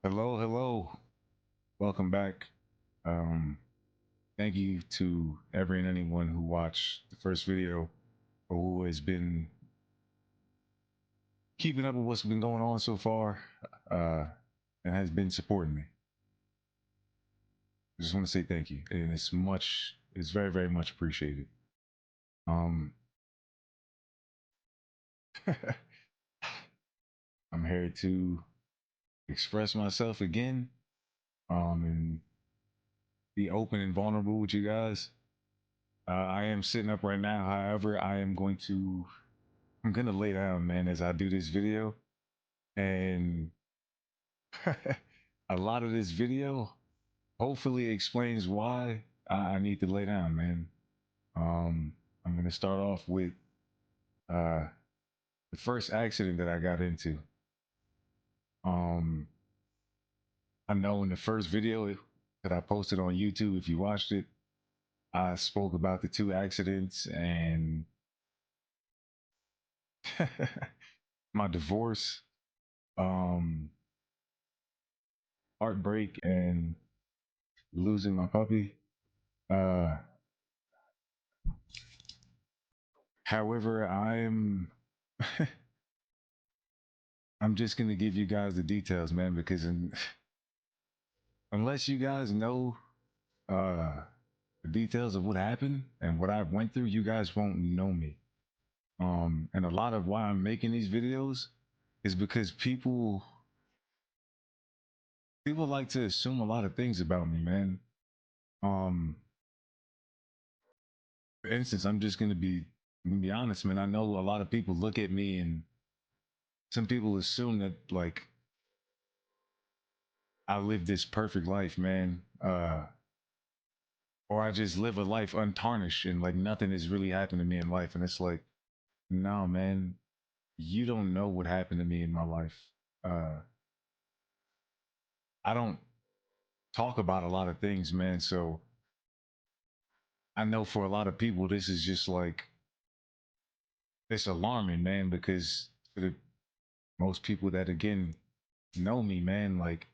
Hello, hello. Welcome back. Um, Thank you to every and anyone who watched the first video or who has been keeping up with what's been going on so far, uh, and has been supporting me. I just want to say thank you, and it's very, very much appreciated. Um, I'm here to express myself again, and be open and vulnerable with you guys. I am sitting up right now. However, I'm gonna lay down, man, as I do this video, and a lot of this video hopefully explains why I need to lay down, man. I'm gonna start off with uh, the first accident that I got into. Um, I know in the first video that I posted on YouTube, if you watched it, I spoke about the two accidents and my divorce, um, heartbreak, and losing my puppy. Uh, However, I'm just gonna give you guys the details, man, because unless you guys know uh the details of what happened and what I went through, you guys won't know me. And a lot of why I'm making these videos is because people like to assume a lot of things about me, man. Um, for instance, I'm gonna be honest, man. I know a lot of people look at me and some people assume that like I live this perfect life, man. Or I just live a life untarnished and like nothing has really happened to me in life. And it's like, no, man, you don't know what happened to me in my life. Uh, I don't talk about a lot of things, man. So I know for a lot of people, this is just like, it's alarming, man, because for the most people that again know me, man, like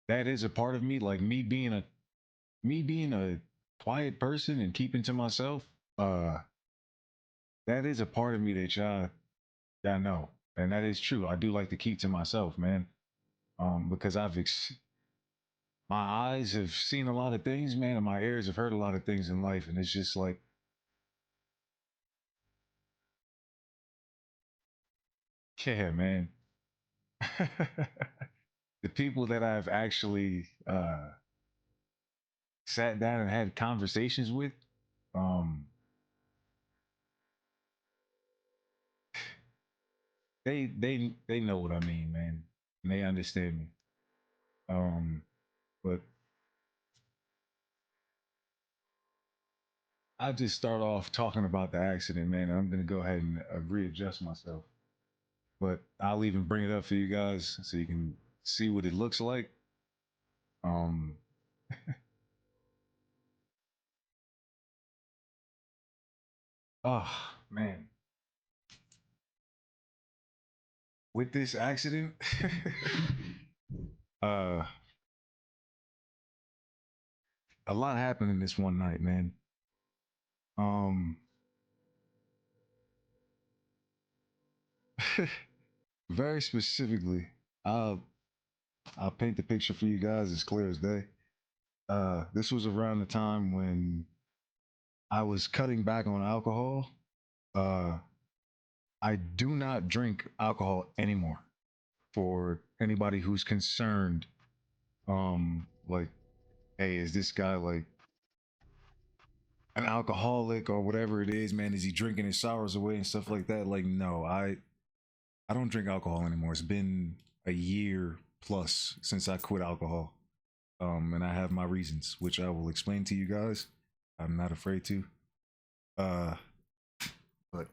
that is a part of me. Like me being a quiet person and keeping to myself, uh, that is a part of me that y'all know. And that is true. I do like to keep to myself, man. Because my eyes have seen a lot of things, man, and my ears have heard a lot of things in life, and it's just like, yeah, man. The people that I've actually sat down and had conversations with, um, they know what I mean, man, and they understand me. But I just start off talking about the accident, man. And I'm gonna go ahead and readjust myself, but I'll even bring it up for you guys so you can see what it looks like. Um, oh man, with this accident, uh, a lot happened in this one night, man. Um, Very specifically, I'll I'll paint the picture for you guys as clear as day. This was around the time when I was cutting back on alcohol. Uh, I do not drink alcohol anymore. For anybody who's concerned, like, hey, is this guy like an alcoholic or whatever it is, man? Is he drinking his sorrows away and stuff like that? Like, no, I don't drink alcohol anymore. It's been a year plus since I quit alcohol. And I have my reasons, which I will explain to you guys. I'm not afraid to. Uh, but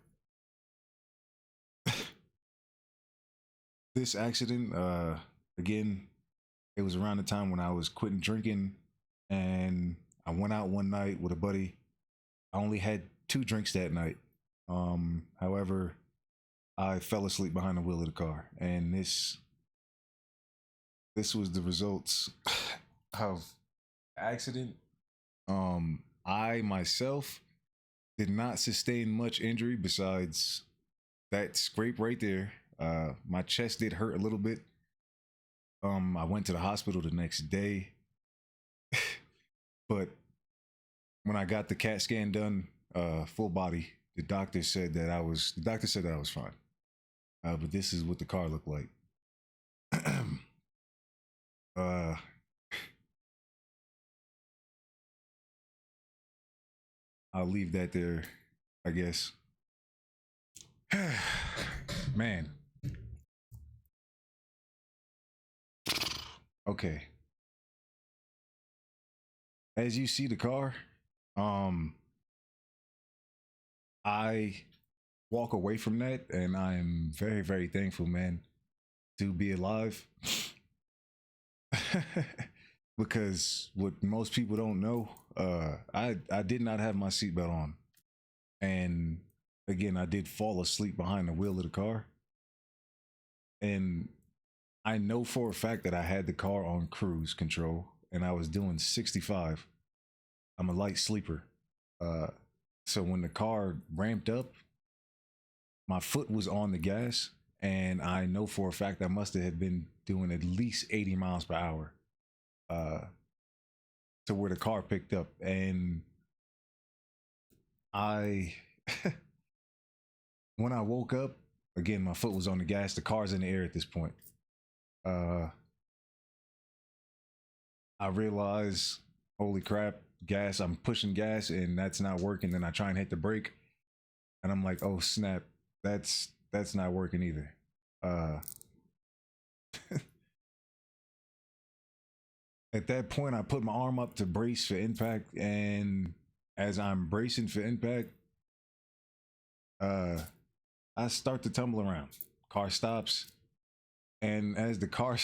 this accident, again, it was around the time when I was quitting drinking, and I went out one night with a buddy. I only had two drinks that night. However, I fell asleep behind the wheel of the car, and this this was the results of accident. I myself did not sustain much injury besides that scrape right there. My chest did hurt a little bit. I went to the hospital the next day, but when I got the CAT scan done, full body, the doctor said that I was fine. But this is what the car looked like. uh, I'll leave that there, I guess. Man, okay. As you see the car, um, I walk away from that, and I am very, very thankful, man, to be alive. Because what most people don't know, I did not have my seatbelt on, and again, I did fall asleep behind the wheel of the car, and I know for a fact that I had the car on cruise control, and I was doing 65. I'm a light sleeper, uh, so when the car ramped up, my foot was on the gas, and I know for a fact I must have been doing at least 80 miles per hour. Uh, to where the car picked up, and I when I woke up, again my foot was on the gas, the car's in the air at this point. uh I realize, holy crap, gas, I'm pushing gas and that's not working. Then I try and hit the brake, and I'm like, oh snap, that's not working either. uh at that point I put my arm up to brace for impact, and as I'm bracing for impact, uh I start to tumble around. Car stops, and as the car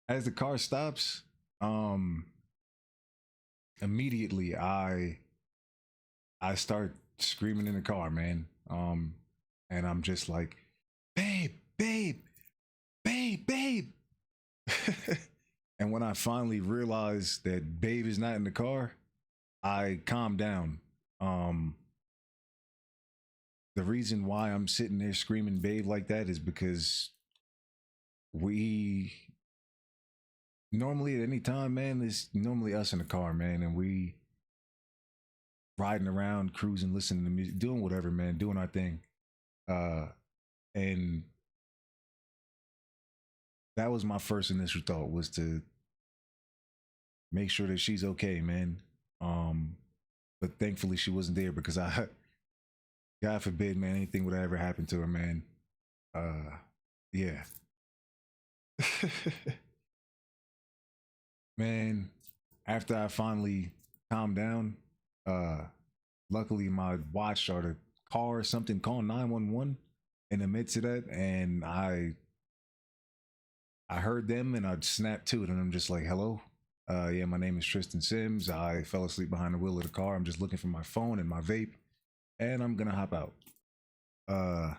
as the car stops, um immediately I start screaming in the car, man. And I'm just like, babe, babe, babe, babe. And when I finally realized that babe is not in the car, I calmed down. um the reason why I'm sitting there screaming babe like that is because we normally at any time, man, it's normally us in the car, man, and we riding around, cruising, listening to music, doing whatever, man, doing our thing. Uh, and that was my first initial thought, was to make sure that she's okay, man. Um, but thankfully she wasn't there, because I, God forbid, man, anything would ever happen to her, man. Yeah, man. After I finally calmed down, uh, luckily my watch or the car or something called 911 in the midst of that, and I heard them and I snapped to it, and I'm just like, hello. Yeah, my name is Tristan Sims. I fell asleep behind the wheel of the car. I'm just looking for my phone and my vape, and I'm gonna hop out. Uh,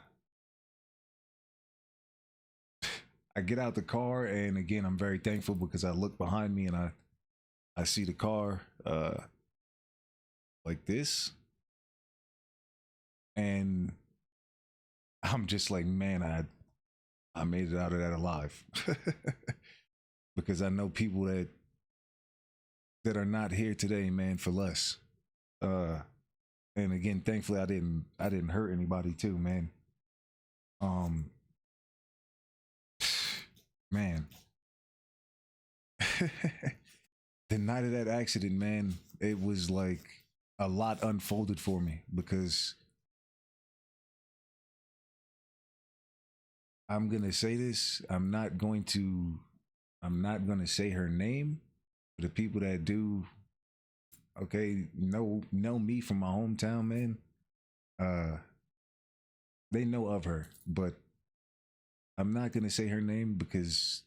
I get out the car, and again, I'm very thankful because I look behind me and I see the car like this, and I'm just like, man, I made it out of that alive. Because I know people that are not here today, man, for less. Uh, and again, thankfully, I didn't hurt anybody too, man. Um, man, the night of that accident, man, it was like a lot unfolded for me, because I'm gonna say this. I'm not gonna say her name. For the people that do, okay, know me from my hometown, man. Uh, they know of her, but I'm not gonna say her name, because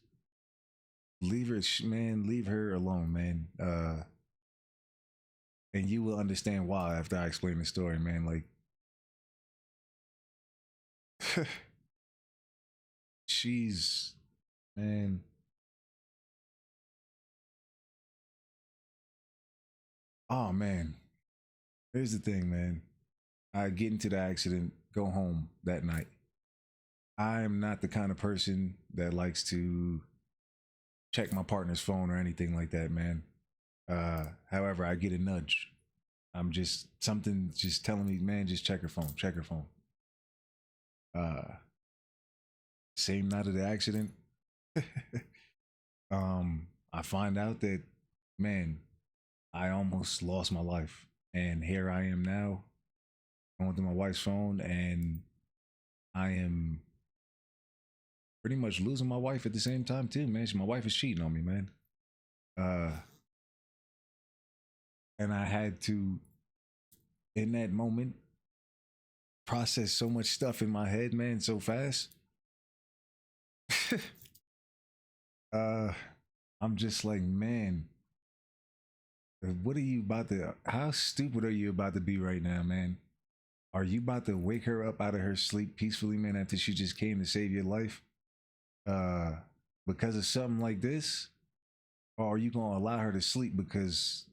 leave her, man, leave her alone, man. And you will understand why after I explain the story, man. Like, she's, man. Oh man, here's the thing, man. I get into the accident, go home that night. I am not the kind of person that likes to check my partner's phone or anything like that, man. However, I get a nudge. I'm just something just telling me, man, just check her phone, check her phone. Uh, Same night of the accident, I find out that, man, I almost lost my life, and here I am now, going through my wife's phone, and I am pretty much losing my wife at the same time too, man. My wife is cheating on me, man. Uh, and I had to, in that moment, process so much stuff in my head, man, so fast. uh, I'm just like, man, what are you about to? How stupid are you about to be right now, man? Are you about to wake her up out of her sleep peacefully, man, after she just came to save your life? Uh, because of something like this, or are you gonna allow her to sleep because,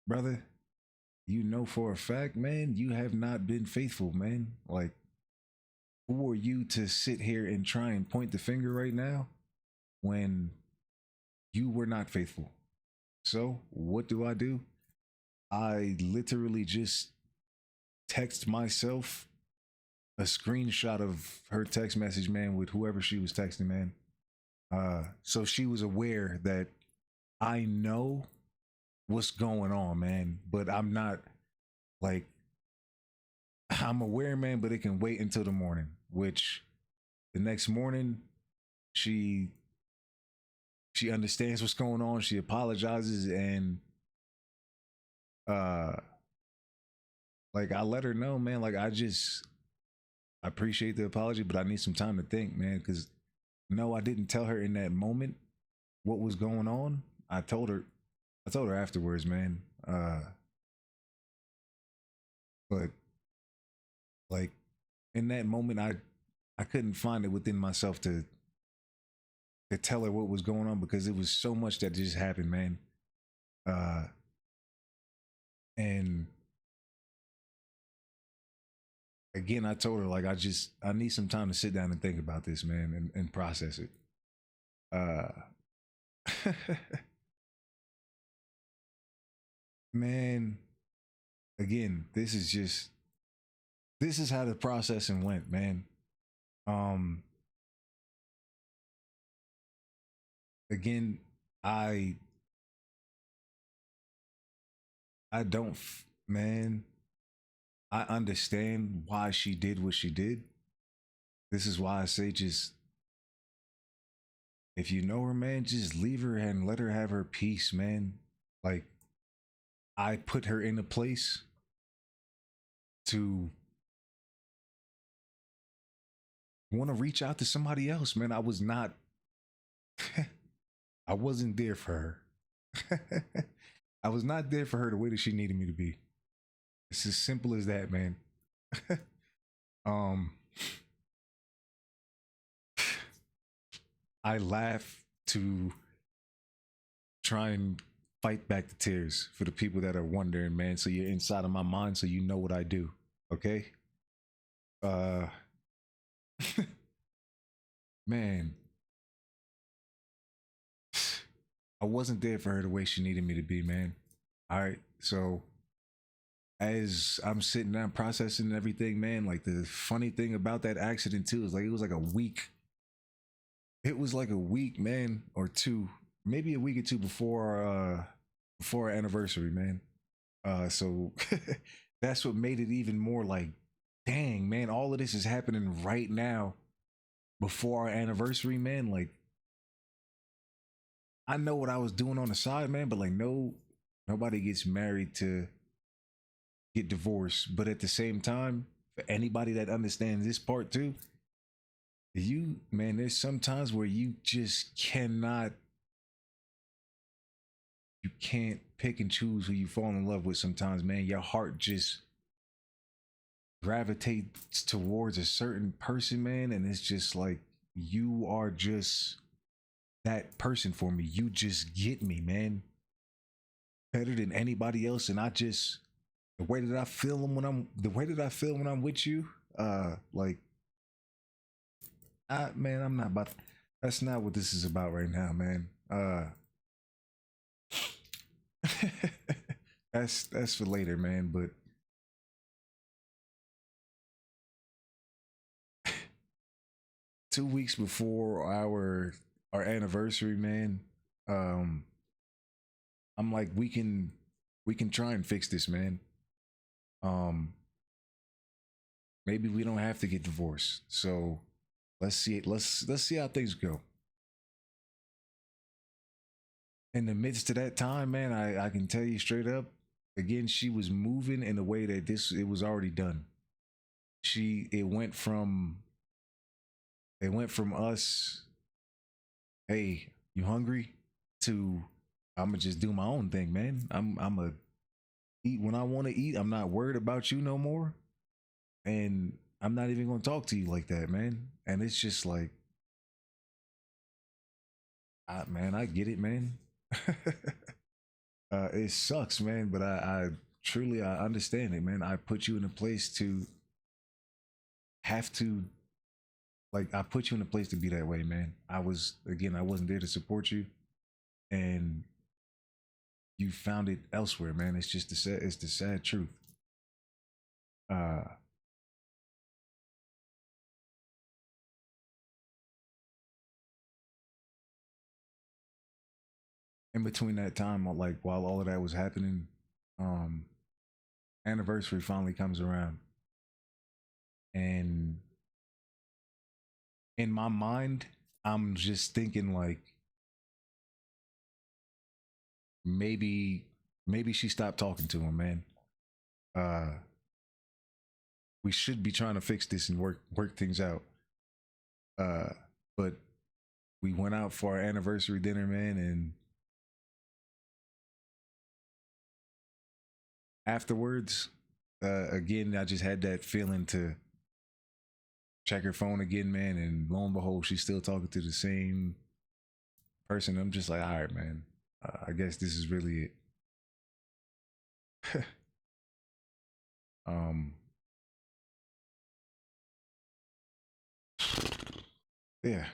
brother, you know for a fact, man, you have not been faithful, man. Like, who are you to sit here and try and point the finger right now when you were not faithful? So, what do? I literally just text myself a screenshot of her text message, man, with whoever she was texting, man. So she was aware that I know what's going on, man, but I'm not like, I'm aware, man, but it can wait until the morning, which the next morning she she understands what's going on. She apologizes, and uh like I let her know, man, like I appreciate the apology, but I need some time to think, man, because no, I didn't tell her in that moment what was going on. I told her I told her afterwards, man. But like in that moment, I couldn't find it within myself to tell her what was going on because it was so much that just happened, man. Uh, and again, I told her like I need some time to sit down and think about this, man, and process it. Uh, man, again, this is how the processing went, man. Um, Again, I I don't, man. I understand why she did what she did. This is why I say just if you know her, man, just leave her and let her have her peace, man. Like I put her in a place to want to reach out to somebody else, man. I was not I wasn't there for her. I was not there for her the way that she needed me to be. It's as simple as that, man. um I laugh to try and fight back the tears for the people that are wondering, man. So you're inside of my mind, so you know what I do. Okay. Uh Man, I wasn't there for her the way she needed me to be, man. All right. So as I'm sitting down processing everything, man, like the funny thing about that accident too is like it was like a week. It was like a week, man, or two, maybe a week or two before our anniversary, man. So that's what made it even more like, dang, man, all of this is happening right now before our anniversary, man. Like I know what I was doing on the side, man, but like nobody gets married to get divorced. But at the same time, for anybody that understands this part too, you man, there's sometimes where you can't pick and choose who you fall in love with sometimes, man. Your heart just gravitates towards a certain person, man, and it's just like you are just that person for me. You just get me, man. better than anybody else, and I just the way that I feel when I'm the way that I feel when I'm with you, like I man, I'm not about. That's not what this is about right now, man. That's for later, man. But 2 weeks before our anniversary, man, um, I'm like, we can try and fix this, man. Um, maybe we don't have to get divorced. So let's see it. Let's see how things go. In the midst of that time, man, I can tell you straight up. Again, she was moving in a way that this it was already done. She it went from us, hey, you hungry, to I'ma just do my own thing, man. I'm a eat when I want to eat. I'm not worried about you no more, and I'm not even gonna talk to you like that, man. And it's just like, man, I get it, man. It sucks, man, but I truly I understand it, man. I put you in a place to have to like I put you in a place to be that way, man. I wasn't there to support you, and you found it elsewhere, man. It's just it's the sad truth. Uh, in between that time, like while all of that was happening, um, anniversary finally comes around, and in my mind, I'm just thinking like maybe maybe she stopped talking to him, man. Uh, we should be trying to fix this and work things out. Uh, but we went out for our anniversary dinner, man, and afterwards, again, I just had that feeling to check her phone again, man, and lo and behold, she's still talking to the same person. I'm just like, all right, man. I guess this is really it. um, yeah,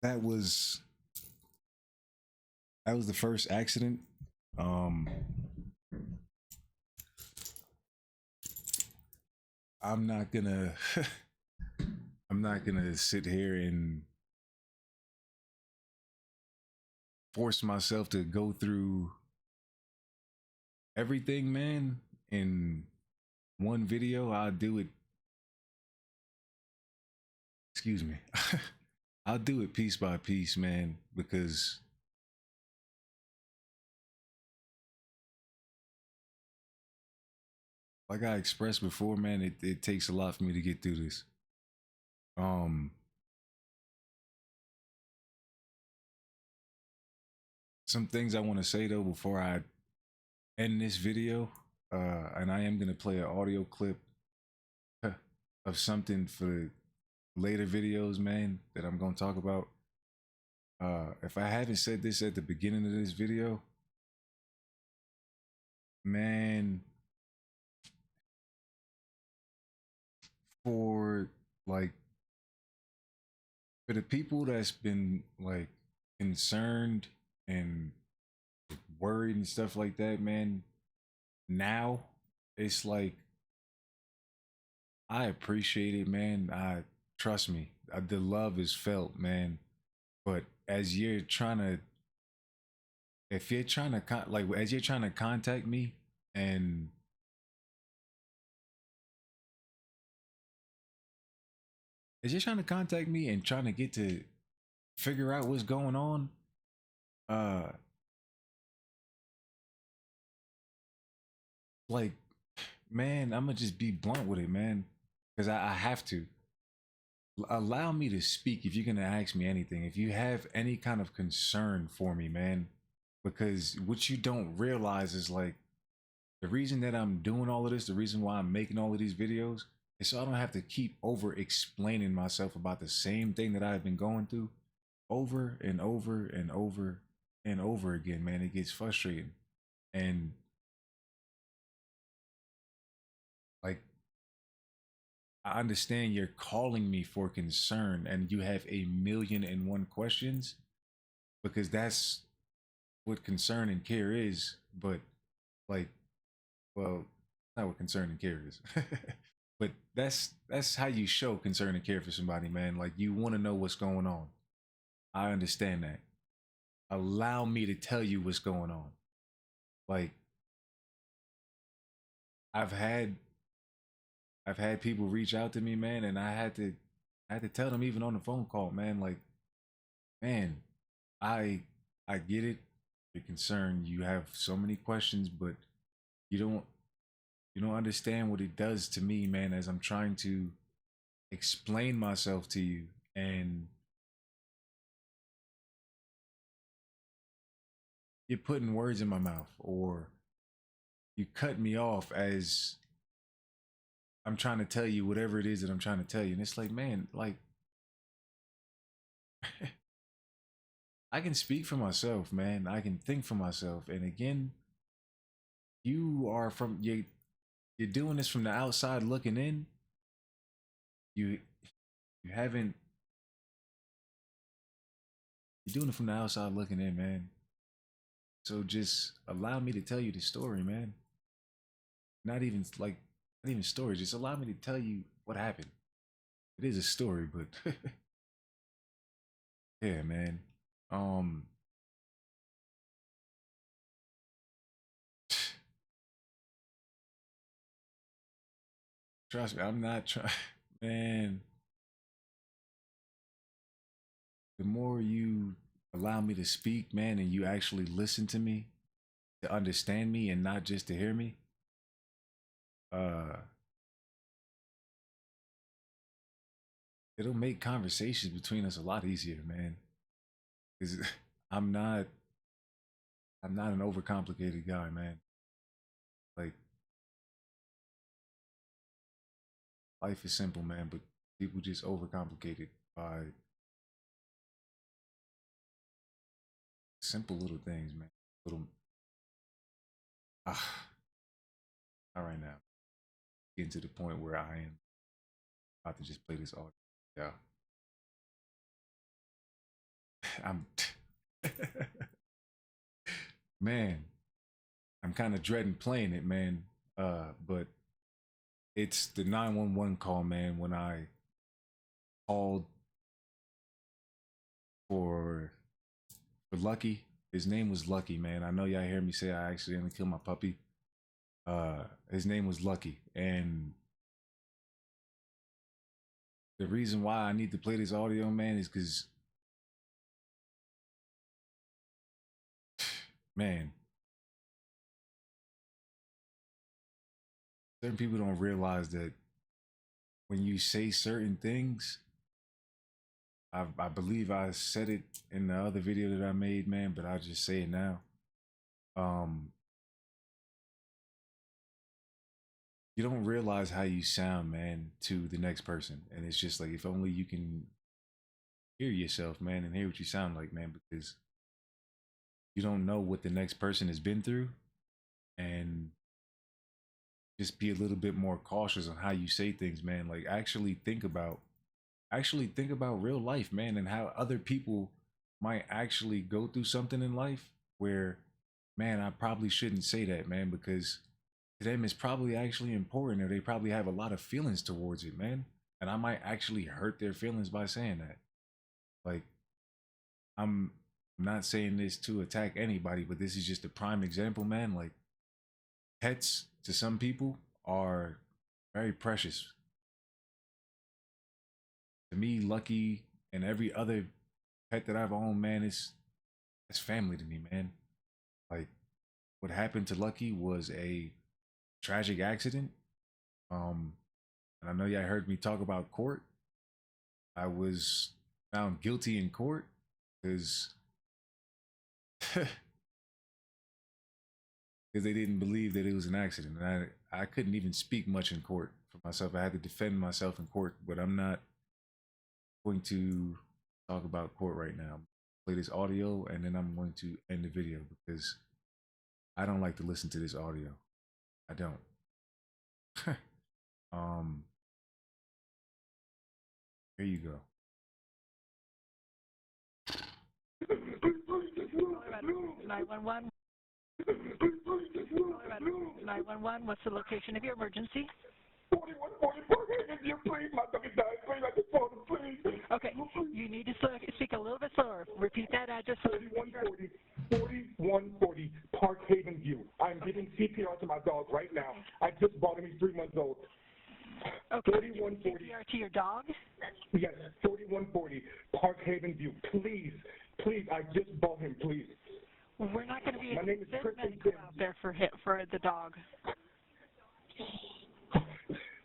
that was that was the first accident. Um, I'm not gonna I'm not gonna sit here and force myself to go through everything, man, in one video. I'll do it. Excuse me. I'll do it piece by piece, man, because like I expressed before, man, it takes a lot for me to get through this. Um, some things I want to say though before I end this video, and I am gonna play an audio clip of something for later videos, man, that I'm gonna talk about. If I haven't said this at the beginning of this video, man, for like for the people that's been like concerned and worried and stuff like that, man, now it's like I appreciate it, man. I trust me, the love is felt, man. But as you're trying to, if you're trying to like as you're trying to contact me, and as you're trying to contact me and trying to get to figure out what's going on, uh, like, man, I'm gonna just be blunt with it, man, because I have to allow me to speak if you're gonna ask me anything. If you have any kind of concern for me, man, because what you don't realize is like The reason that I'm doing all of this, the reason why I'm making all of these videos is so I don't have to keep over explaining myself about the same thing that I've been going through over and over and over and over again, man. It gets frustrating. And like, I understand you're calling me for concern and you have a million and one questions because that's what concern and care is. But like, well, not what concern and care is. But that's how you show concern and care for somebody, man. Like, you want to know what's going on. I understand that. Allow me to tell you what's going on. Like, I've had I've had people reach out to me, man, and I had to tell them even on the phone call, man, like, man, I I get it. You're concerned. You have so many questions, but you don't you don't understand what it does to me, man, as I'm trying to explain myself to you, and you're putting words in my mouth, or you cut me off as I'm trying to tell you whatever it is that I'm trying to tell you. And it's like, man, like, I can speak for myself, man. I can think for myself. And again, you are from you're doing this from the outside looking in. You you haven't you're doing it from the outside looking in, man. So just allow me to tell you the story, man. Not even like not even story. Just allow me to tell you what happened. It is a story, but yeah, man. Um, trust me, I'm not trying. Man, the more you allow me to speak, man, and you actually listen to me, to understand me, and not just to hear me, uh, it'll make conversations between us a lot easier, man. Because I'm not, I'm not an overcomplicated guy, man. Like, life is simple, man, but people just overcomplicate it by simple little things, man. Little, ah, all right now, getting to the point where I am about to just play this audio. Yeah, I'm, man, I'm kind of dreading playing it, man. But it's the 911 call, man. When I called for Lucky, his name was Lucky, man. I know y'all hear me say I accidentally killed my puppy. His name was Lucky, and the reason why I need to play this audio, man, is because, man, certain people don't realize that when you say certain things, I believe I said it in the other video that I made, man, but I'll just say it now. Um, you don't realize how you sound, man, to the next person, and it's just like, if only you can hear yourself, man, and hear what you sound like, man, because you don't know what the next person has been through, and just be a little bit more cautious on how you say things, man. Like, actually think about real life, man, and how other people might actually go through something in life where, man, I probably shouldn't say that, man, because to them it's probably actually important, or they probably have a lot of feelings towards it, man. And I might actually hurt their feelings by saying that. Like, I'm not saying this to attack anybody, but this is just a prime example, man. Like, pets to some people are very precious. To me, Lucky and every other pet that I've owned, man, is it's family to me, man. Like, what happened to Lucky was a tragic accident. Um, and I know y'all heard me talk about court. I was found guilty in court because because they didn't believe that it was an accident. And I couldn't even speak much in court for myself. I had to defend myself in court, but I'm not going to talk about court right now. Play this audio and then I'm going to end the video because I don't like to listen to this audio. I don't. Here you go. 911. 911. What's the location of your emergency? 4144, please. My doggy died. Please, I just want to please. Okay, you need to speak a little bit slower. Repeat that address. 4140 Park Haven View. I'm giving CPR to my dog right now. I just bought him. He's 3 months old. Okay. 4140. CPR to your dog? Yes, 4140 Park Haven View. Please, please. I just bought him. Please. Well, we're not going to be My able name to is send Kristen medical Sims. out there for the dog.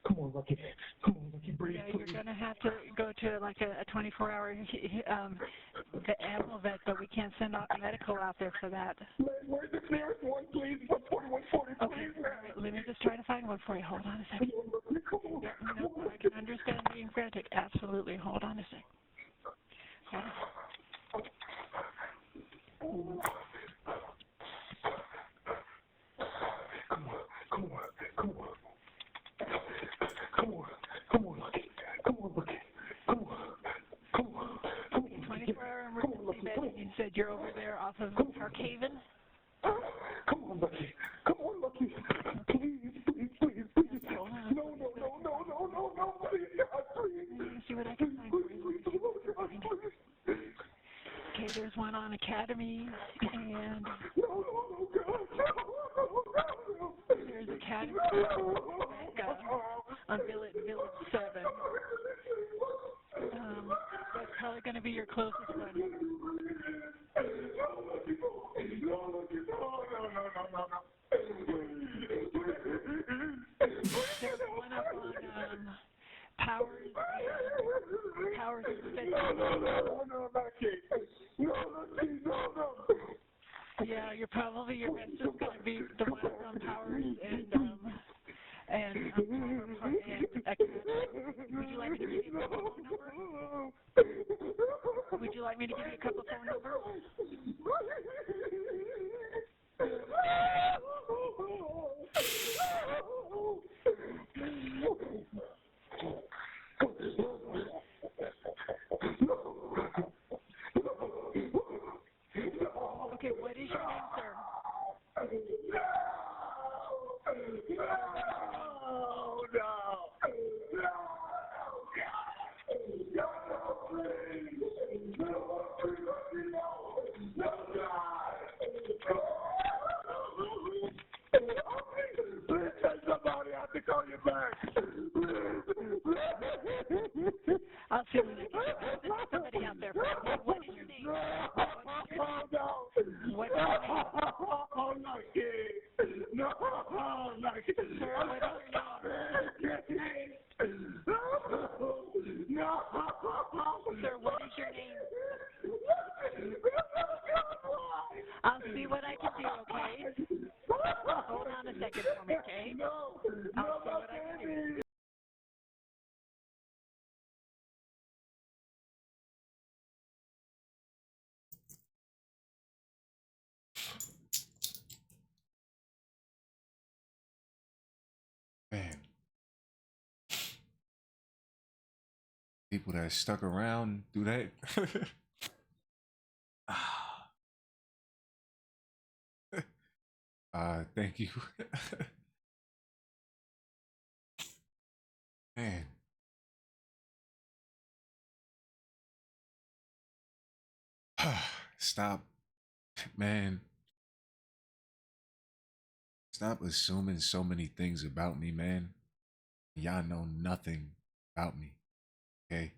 Come on, Lucky. Come on, Lucky. Breathe, Yeah, please. you're going to have to go to like a 24-hour animal vet, but we can't send out medical out there for that. Man, where's the nearest one, please? 4140, Okay, please, man. let me just try to find one for you. Hold on a second. Come on, Yeah, come no, on. I can understand being frantic. Absolutely. Hold on a second. Hold on. Come on, come on, come on. Come on, come on, Lucky. Come on, Lucky. Come on, come on, come on. 24-hour emergency vet. You said you're over there off of Park Haven? Come on, Lucky. Come on, Lucky. Please, please, please, please. Hold on. No, please. Let me see what I can find for you. Okay, there's one on Academy, and there's Academy on Village 7. That's probably going to be your closest one. There's one up on Powers Yeah, your best is going to be the one up on Powers and would you like me to give you a couple phone numbers? Would you like me to give you a couple phone numbers? Okay, what is your name, sir? I'll see when I can send somebody out there for you. What is your name? What is your name? Sir, what is your name? Sir, what is your name? I'll see what I can do, okay? Hold on a second for me, okay? I'll see what I can do. Man. People that stuck around do that. Thank you. Man. Stop. Man. Stop assuming so many things about me, man. Y'all know nothing about me. Okay?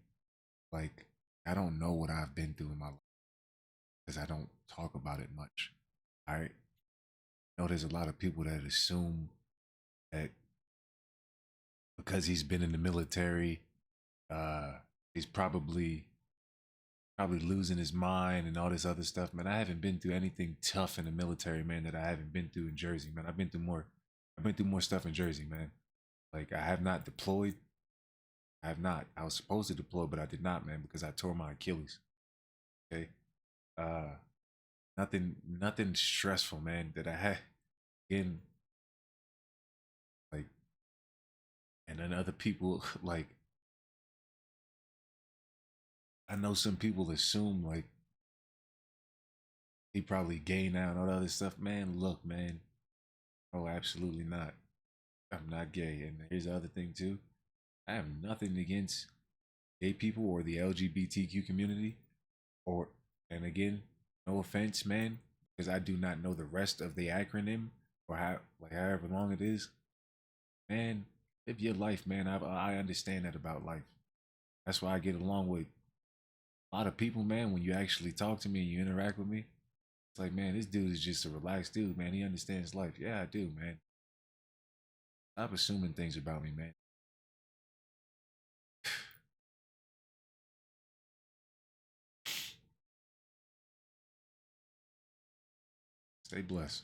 Like, I don't know what I've been through in my life because I don't talk about it much. All right? I know there's a lot of people that assume that because he's been in the military, he's probably probably losing his mind and all this other stuff, man. I haven't been through anything tough in the military, man, that I haven't been through in Jersey, man. I've been through more stuff in Jersey, man. Like I have not deployed. I have not. I was supposed to deploy, but I did not, man, because I tore my Achilles. Okay. Uh nothing stressful, man, that I had in like and then other people like I know some people assume like he probably gay now and all that other stuff. Man, look, man. Oh, absolutely not. I'm not gay. And here's the other thing too. I have nothing against gay people or the LGBTQ community. Or and again, no offense, man, because I do not know the rest of the acronym or how like however long it is. Man, live your life, man. I understand that about life. That's why I get along with a lot of people, man. When you actually talk to me and you interact with me, it's like, man, this dude is just a relaxed dude, man. He understands life. Yeah, I do, man. Stop assuming things about me, man. Stay blessed.